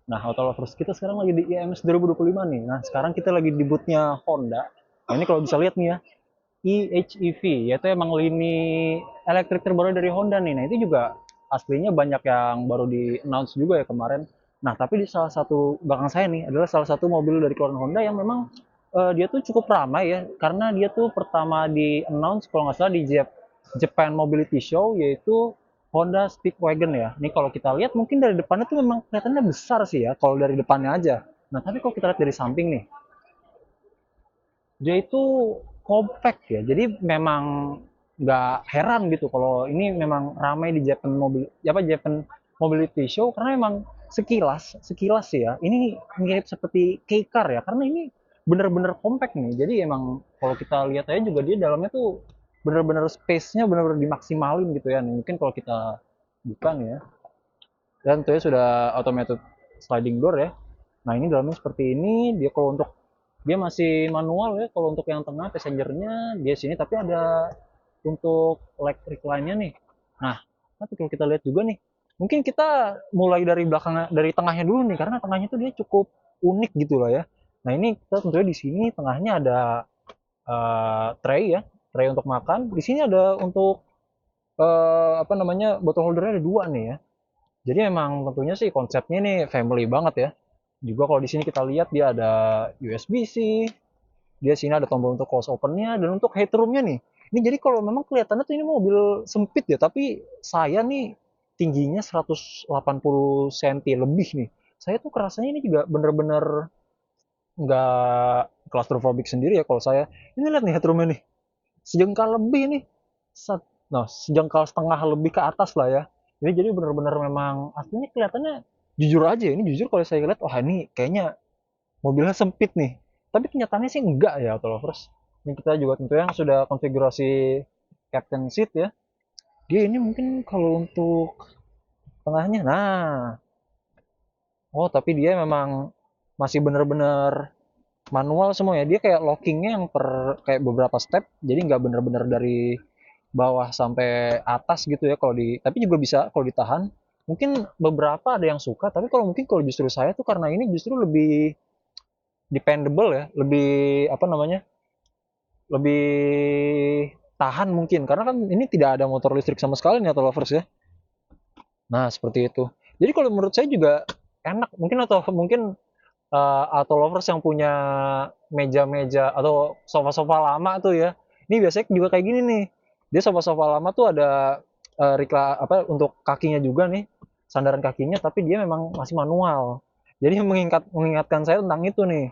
Nah, Auto Lovers kita sekarang lagi di IMS 2025 nih. Nah, sekarang kita lagi di booth-nya Honda. Nah, ini kalau bisa lihat nih ya, EHEV, yaitu emang lini elektrik terbaru dari Honda nih. Nah, itu juga aslinya banyak yang baru di-announce juga ya kemarin. Nah, tapi di salah satu belakang saya nih adalah salah satu mobil dari keluaran Honda yang memang dia tuh cukup ramai ya, karena dia tuh pertama di-announce kalau nggak salah di Japan Mobility Show, yaitu Honda Speedwagon ya. Ini kalau kita lihat mungkin dari depannya tuh memang kelihatannya besar sih ya, kalau dari depannya aja. Nah, tapi kalau kita lihat dari samping nih, dia itu compact ya. Jadi memang nggak heran gitu kalau ini memang ramai di Japan Mobility Show, karena memang sekilas sih ya. Ini mirip seperti K-car ya, karena ini bener-bener compact nih. Jadi emang kalau kita lihat aja juga dia dalamnya tuh bener-bener space-nya bener-bener dimaksimalin gitu ya. Nih, mungkin kalau kita buka nih ya, dan tentunya sudah automated sliding door ya. Nah, ini dalamnya seperti ini. Dia kalau untuk dia masih manual ya. Kalau untuk yang tengah passengernya dia sini, tapi ada untuk leg recline-nya nih. Nah, tapi kalau kita lihat juga nih, mungkin kita mulai dari belakang, dari tengahnya dulu nih, karena tengahnya tuh dia cukup unik gitu lah ya. Nah, ini kita tentunya di sini tengahnya ada tray ya, tray untuk makan. Di sini ada untuk apa namanya, bottle holdernya ada dua nih ya. Jadi emang tentunya sih konsepnya nih family banget ya. Juga kalau di sini kita lihat dia ada USB-C, dia sini ada tombol untuk close open-nya dan untuk headroom-nya nih. Ini jadi kalau memang kelihatannya tuh ini mobil sempit ya, tapi saya nih tingginya 180 cm lebih nih. Saya tuh kerasanya ini juga bener-bener nggak claustrophobic sendiri ya kalau saya. Ini lihat nih headroom-nya nih, sejengkal lebih nih. Nah, sejengkal setengah lebih ke atas lah ya. Ini jadi bener-bener memang aslinya kelihatannya, jujur aja ini jujur kalau saya lihat, wah ini kayaknya mobilnya sempit nih. Tapi kenyataannya sih enggak ya, Auto Lovers. Ini kita juga tentunya sudah konfigurasi captain seat ya. Dia ini mungkin kalau untuk tengahnya, nah, oh tapi dia memang masih bener-bener manual semua ya. Dia kayak lockingnya yang kayak beberapa step, jadi nggak bener-bener dari bawah sampai atas gitu ya. Kalau di, tapi juga bisa kalau ditahan. Mungkin beberapa ada yang suka, tapi kalau mungkin kalau justru saya tuh karena ini justru lebih dependable ya, lebih apa namanya, lebih tahan mungkin, karena kan ini tidak ada motor listrik sama sekali nih, atau lovers ya. Nah, seperti itu. Jadi kalau menurut saya juga enak mungkin, atau mungkin atau lovers yang punya meja-meja atau sofa-sofa lama tuh ya. Ini biasanya juga kayak gini nih. Dia sofa-sofa lama tuh ada apa untuk kakinya juga nih, sandaran kakinya, tapi dia memang masih manual. Jadi mengingatkan saya tentang itu nih.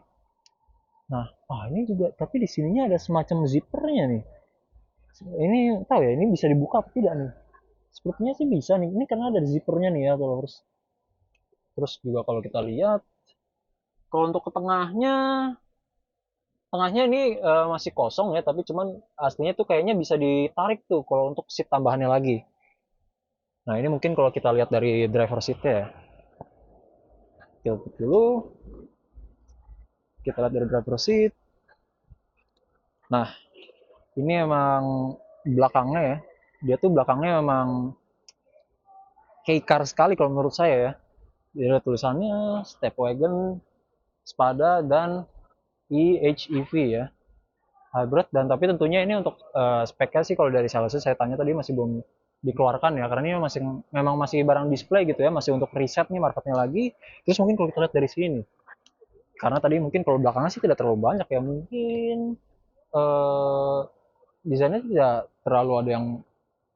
Nah, ini juga tapi di sininya ada semacam zippernya nih. Ini tahu ya, ini bisa dibuka apa tidak nih? Sepertinya sih bisa nih. Ini karena ada zippernya nih ya, terus. Terus juga kalau kita lihat, kalau untuk ke tengahnya, tengahnya ini masih kosong ya, tapi cuman aslinya tuh kayaknya bisa ditarik tuh kalau untuk seat tambahannya lagi. Nah, ini mungkin kalau kita lihat dari driver seatnya ya. Kita dulu, kita lihat dari driver seat. Nah, ini emang belakangnya ya. Dia tuh belakangnya memang K-car sekali kalau menurut saya ya. Jadi ada tulisannya Stepwagon, Spada, dan EHEV ya. Hybrid, dan tapi tentunya ini untuk speknya sih kalau dari salesnya saya tanya tadi masih belum dikeluarkan ya, karena ini masih memang masih barang display gitu ya, masih untuk riset nih marketnya lagi. Terus mungkin kalau kita lihat dari sini, karena tadi mungkin kalau belakangnya sih tidak terlalu banyak ya, mungkin eh, desainnya tidak terlalu ada yang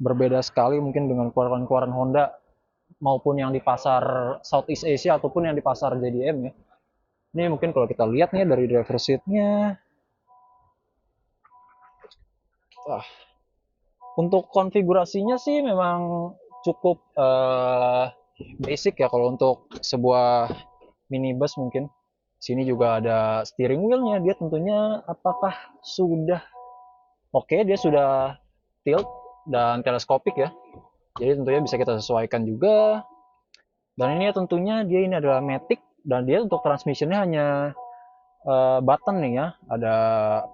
berbeda sekali mungkin dengan keluaran-keluaran Honda maupun yang di pasar Southeast Asia ataupun yang di pasar JDM ya. Ini mungkin kalau kita lihat nih dari driver seatnya, wah, untuk konfigurasinya sih memang cukup basic ya kalau untuk sebuah minibus mungkin. Sini juga ada steering wheelnya, dia tentunya apakah sudah oke, dia sudah tilt dan teleskopik ya. Jadi tentunya bisa kita sesuaikan juga. Dan ini tentunya dia ini adalah matic, dan dia untuk transmissionnya hanya button nih ya. Ada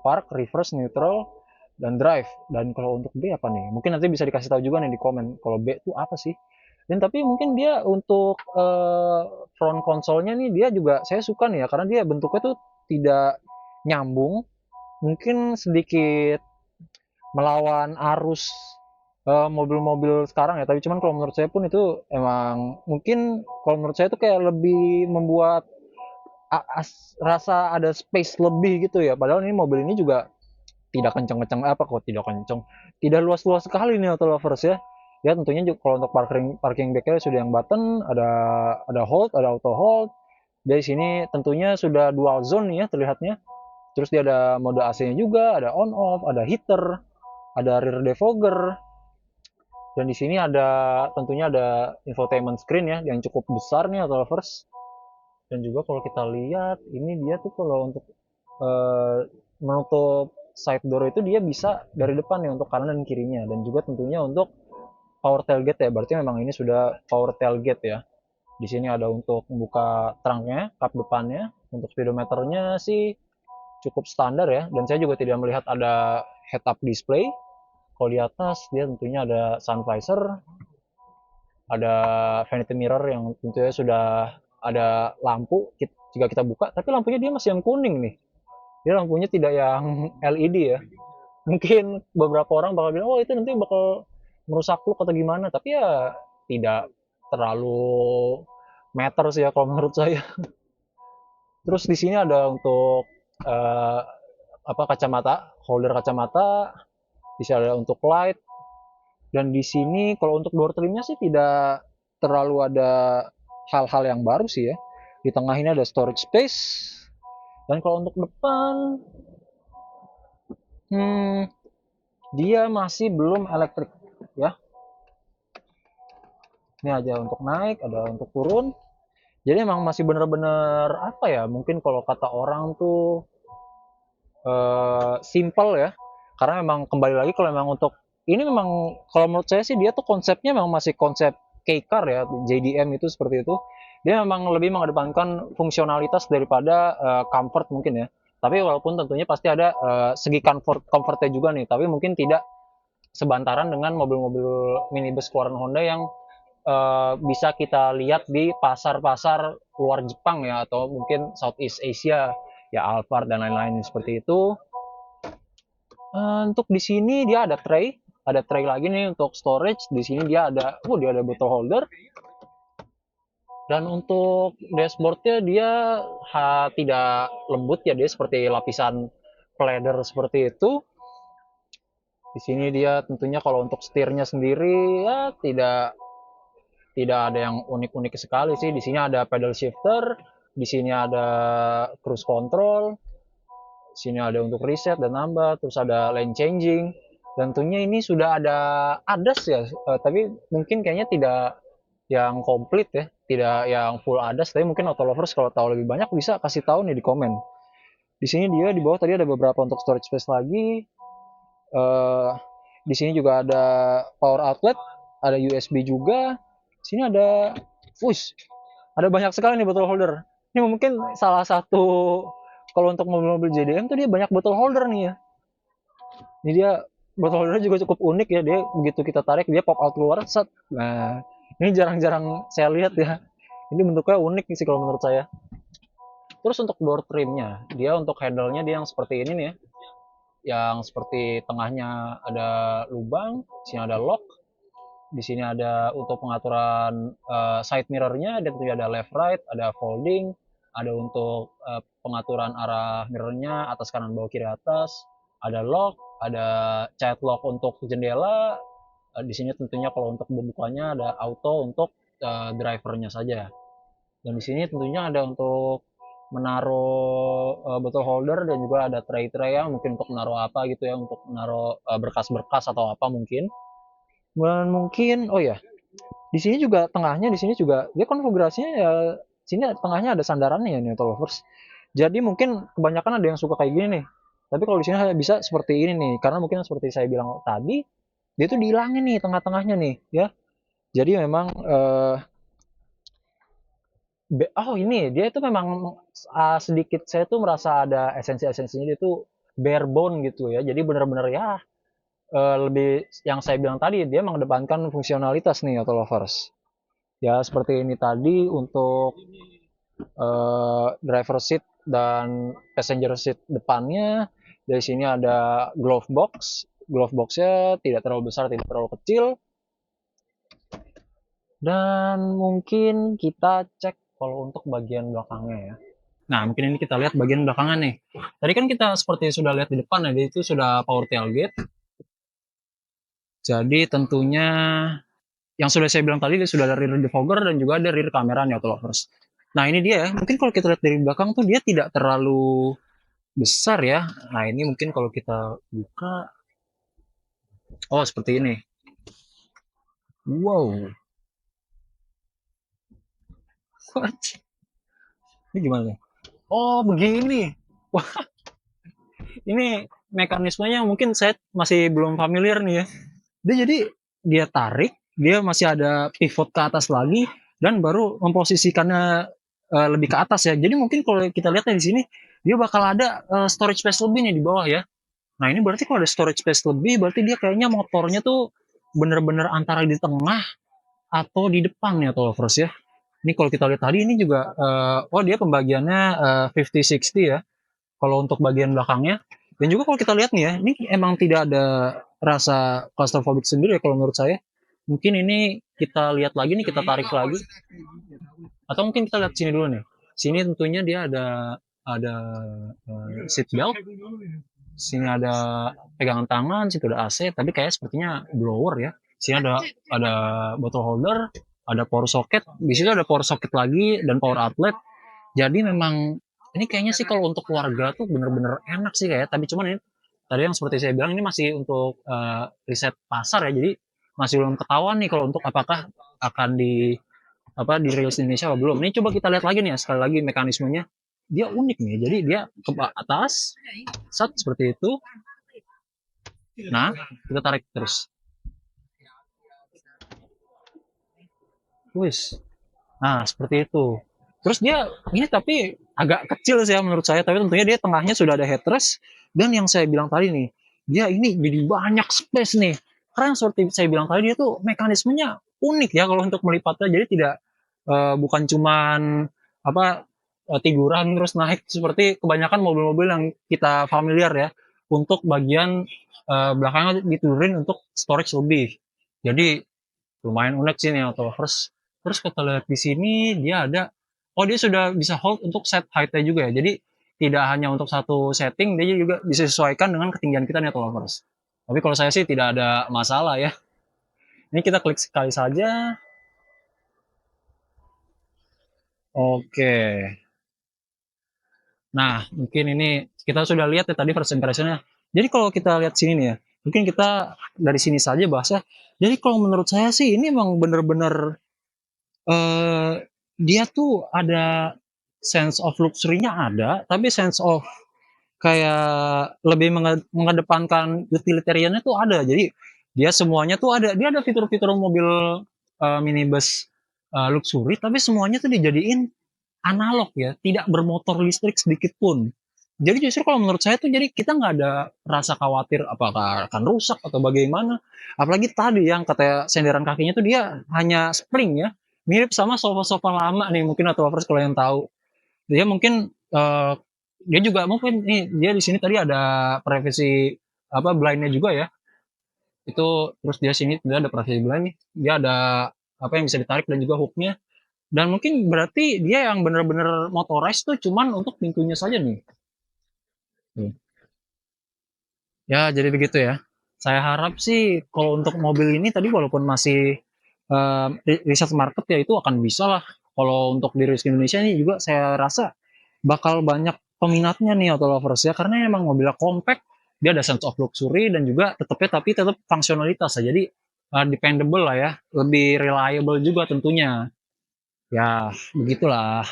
park, reverse, neutral, dan drive. Dan kalau untuk B apa nih? Mungkin nanti bisa dikasih tahu juga nih di komen. Kalau B itu apa sih? Dan tapi mungkin dia untuk front konsolnya nih dia juga saya suka nih ya karena dia bentuknya tuh tidak nyambung, mungkin sedikit melawan arus mobil-mobil sekarang ya. Tapi cuman kalau menurut saya pun itu emang mungkin kalau menurut saya itu kayak lebih membuat rasa ada space lebih gitu ya. Padahal ini mobil ini juga tidak kenceng-kenceng apa kok tidak kenceng, tidak luas-luas sekali nih auto lovers ya. Ya tentunya juga kalau untuk parking parking backnya sudah yang button, ada hold, ada auto hold. Dari sini tentunya sudah dual zone nih ya terlihatnya. Terus dia ada mode AC-nya juga, ada on off, ada heater, ada rear defogger. Dan di sini ada tentunya ada infotainment screen ya yang cukup besar nih auto lovers. Dan juga kalau kita lihat ini dia tuh kalau untuk menutup side door itu dia bisa dari depan nih untuk kanan dan kirinya, dan juga tentunya untuk power tailgate ya, berarti memang ini sudah power tailgate ya. Di sini ada untuk membuka trunknya, kap depannya. Untuk speedometernya sih cukup standar ya, dan saya juga tidak melihat ada head up display. Kalau di atas dia tentunya ada sun visor, ada vanity mirror yang tentunya sudah ada lampu jika kita buka, tapi lampunya dia masih yang kuning nih. Dia lampunya tidak yang LED ya. Mungkin beberapa orang bakal bilang, oh itu nanti bakal merusak look atau gimana. Tapi ya tidak terlalu matter sih ya kalau menurut saya. Terus di sini ada untuk eh, apa kacamata, holder kacamata, di sini ada untuk light, dan di sini kalau untuk door trimnya sih tidak terlalu ada hal-hal yang baru sih ya. Di tengah ini ada storage space, dan kalau untuk depan, hmm, dia masih belum elektrik ya. Ini aja untuk naik, ada untuk turun. Jadi emang masih bener-bener apa ya? Mungkin kalau kata orang tuh simple ya. Karena memang kembali lagi kalau memang untuk ini memang kalau menurut saya sih dia tuh konsepnya memang masih konsep K-car ya, JDM itu seperti itu. Dia memang lebih mengedepankan fungsionalitas daripada comfort mungkin ya. Tapi walaupun tentunya pasti ada segi comfortnya juga nih, tapi mungkin tidak sebantaran dengan mobil-mobil minibus keluaran Honda yang bisa kita lihat di pasar-pasar luar Jepang ya, atau mungkin Southeast Asia ya, Alphard dan lain-lain seperti itu. Untuk di sini dia ada tray lagi nih untuk storage. Di sini dia ada bottle holder. Dan untuk dashboardnya dia tidak lembut ya, dia seperti lapisan leather seperti itu. Di sini dia tentunya kalau untuk setirnya sendiri ya tidak ada yang unik-unik sekali sih. Di sini ada pedal shifter, di sini ada cruise control, di sini ada untuk reset dan nambah, terus ada lane changing. Dan tentunya ini sudah ada ADAS ya, tapi mungkin kayaknya tidak yang komplit ya, tidak yang full ADAS, tapi mungkin auto lovers kalau tahu lebih banyak bisa kasih tahu nih di komen. Di sini dia di bawah tadi ada beberapa untuk storage space lagi. Eh, di sini juga ada power outlet, ada USB juga. Di sini ada, wush, ada banyak sekali nih bottle holder. Ini mungkin salah satu kalau untuk mobil-mobil JDM tuh dia banyak bottle holder nih ya. Ini dia bottle holdernya juga cukup unik ya. Dia begitu kita tarik dia pop out keluar set. Nah, ini jarang-jarang saya lihat ya. Ini bentuknya unik sih kalau menurut saya. Terus untuk door trimnya, dia untuk handle-nya dia yang seperti ini nih ya. Yang seperti tengahnya ada lubang, sini ada lock, di sini ada untuk pengaturan side mirrornya, dan tentunya ada left right, ada folding, ada untuk pengaturan arah mirrornya atas kanan bawah kiri atas, ada lock, ada child lock untuk jendela. Di sini tentunya kalau untuk membukanya ada auto untuk drivernya saja. Dan di sini tentunya ada untuk menaruh bottle holder, dan juga ada tray-tray yang mungkin untuk menaruh apa gitu ya, untuk menaruh berkas-berkas atau apa mungkin. Dan mungkin oh ya, di sini juga tengahnya, di sini juga dia konfigurasinya ya, sini tengahnya ada sandarannya ya nih lovers. Jadi mungkin kebanyakan ada yang suka kayak gini nih. Tapi kalau di sini bisa seperti ini nih, karena mungkin seperti saya bilang tadi, dia tuh dihilangin nih tengah-tengahnya nih ya. Jadi memang oh ini dia itu memang sedikit saya tuh merasa ada esensi-esensinya, dia tuh bare bone gitu ya. Jadi benar-benar ya lebih yang saya bilang tadi dia mengedepankan fungsionalitas nih auto lovers. Ya seperti ini tadi untuk driver seat dan passenger seat depannya. Dari sini ada glove box. Glove boxnya tidak terlalu besar, tidak terlalu kecil. Dan mungkin kita cek kalau untuk bagian belakangnya ya. Nah, mungkin ini kita lihat bagian belakangnya nih. Tadi kan kita seperti sudah lihat di depan ya, itu sudah power tailgate. Jadi tentunya yang sudah saya bilang tadi, dia sudah ada rear defogger dan juga ada rear kamera nih auto lovers. Nah ini dia ya, mungkin kalau kita lihat dari belakang tuh dia tidak terlalu besar ya. Nah ini mungkin kalau kita buka, oh seperti ini. Wow, what? Ini gimana nih? Oh begini. Wah, ini mekanismenya mungkin saya masih belum familiar nih ya. Dia jadi dia tarik, dia masih ada pivot ke atas lagi dan baru memposisikannya lebih ke atas ya. Jadi mungkin kalau kita lihat di sini dia bakal ada storage space lebih nih di bawah ya. Nah ini berarti kalau ada storage space lebih, berarti dia kayaknya motornya tuh bener-bener antara di tengah atau di depan ya atau lovers ya. Ini kalau kita lihat tadi ini juga, oh dia pembagiannya 50-60 ya. Kalau untuk bagian belakangnya. Dan juga kalau kita lihat nih ya, ini emang tidak ada rasa claustrophobic sendiri ya kalau menurut saya. Mungkin ini kita lihat lagi nih, kita tarik lagi. Atau mungkin kita lihat sini dulu nih. Sini tentunya dia ada seat belt. Sini ada pegangan tangan, situ ada AC, tapi kayak sepertinya blower ya. Sini ada bottle holder, ada power socket, di situ ada power socket lagi dan power outlet. Jadi memang ini kayaknya sih kalau untuk keluarga tuh bener-bener enak sih kayak. Tapi cuman ini tadi yang seperti saya bilang ini masih untuk riset pasar ya. Jadi masih belum ketahuan nih kalau untuk apakah akan dirilis di Indonesia atau belum. Ini coba kita lihat lagi nih ya sekali lagi mekanismenya. Dia unik nih. Jadi dia ke atas, seperti itu. Nah, kita tarik terus. Wis. Nah, seperti itu. Terus dia ini tapi agak kecil sih ya menurut saya, tapi tentunya dia tengahnya sudah ada headrest dan yang saya bilang tadi nih, dia ini jadi banyak space nih. Karena seperti saya bilang tadi dia tuh mekanismenya unik ya kalau untuk melipatnya. Jadi tidak bukan cuman apa tiguran terus naik seperti kebanyakan mobil-mobil yang kita familiar ya. Untuk bagian belakangnya diturunin untuk storage lebih. Jadi lumayan unik sih nih auto lovers. Terus kita lihat di sini dia ada, oh dia sudah bisa hold untuk set height-nya juga ya. Jadi tidak hanya untuk satu setting, dia juga bisa disesuaikan dengan ketinggian kita nih auto lovers. Tapi kalau saya sih tidak ada masalah ya. Ini kita klik sekali saja. Oke. Nah, mungkin ini kita sudah lihat ya tadi first impression-nya. Jadi kalau kita lihat sini nih ya, mungkin kita dari sini saja bahasnya. Jadi kalau menurut saya sih ini emang bener-bener dia tuh ada sense of luxury-nya ada, tapi sense of kayak lebih mengedepankan utilitarian-nya tuh ada. Jadi dia semuanya tuh ada, dia ada fitur-fitur mobil minibus luxury, tapi semuanya tuh dijadiin analog ya, tidak bermotor listrik sedikit pun. Jadi justru kalau menurut saya tuh jadi kita nggak ada rasa khawatir apakah akan rusak atau bagaimana. Apalagi tadi yang kata senderan kakinya tuh dia hanya spring ya, mirip sama sofa-sofa lama nih mungkin atau lovers kalau yang tahu. Dia mungkin dia juga mungkin nih dia di sini tadi ada privacy apa blindnya juga ya. Itu terus dia sini dia ada privacy blind nih. Dia ada apa yang bisa ditarik dan juga hooknya. Dan mungkin berarti dia yang benar-benar motorized tuh cuman untuk pintunya saja nih. Ya, jadi begitu ya. Saya harap sih kalau untuk mobil ini tadi walaupun masih riset market ya itu akan bisa lah. Kalau untuk dirilis di Indonesia ini juga saya rasa bakal banyak peminatnya nih auto lovers ya karena emang mobilnya compact, dia ada sense of luxury dan juga tetap fungsionalitas ya. Jadi dependable lah ya, lebih reliable juga tentunya. Ya, begitulah.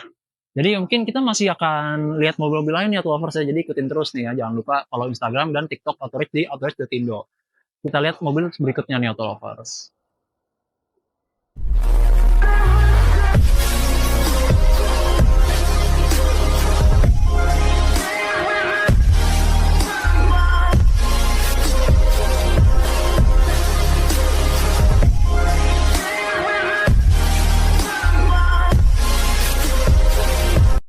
Jadi mungkin kita masih akan lihat mobil-mobil lain ya lovers ya. Jadi ikutin terus nih ya. Jangan lupa follow Instagram dan TikTok Autorich di autorich.indo. Kita lihat mobil berikutnya nih auto lovers.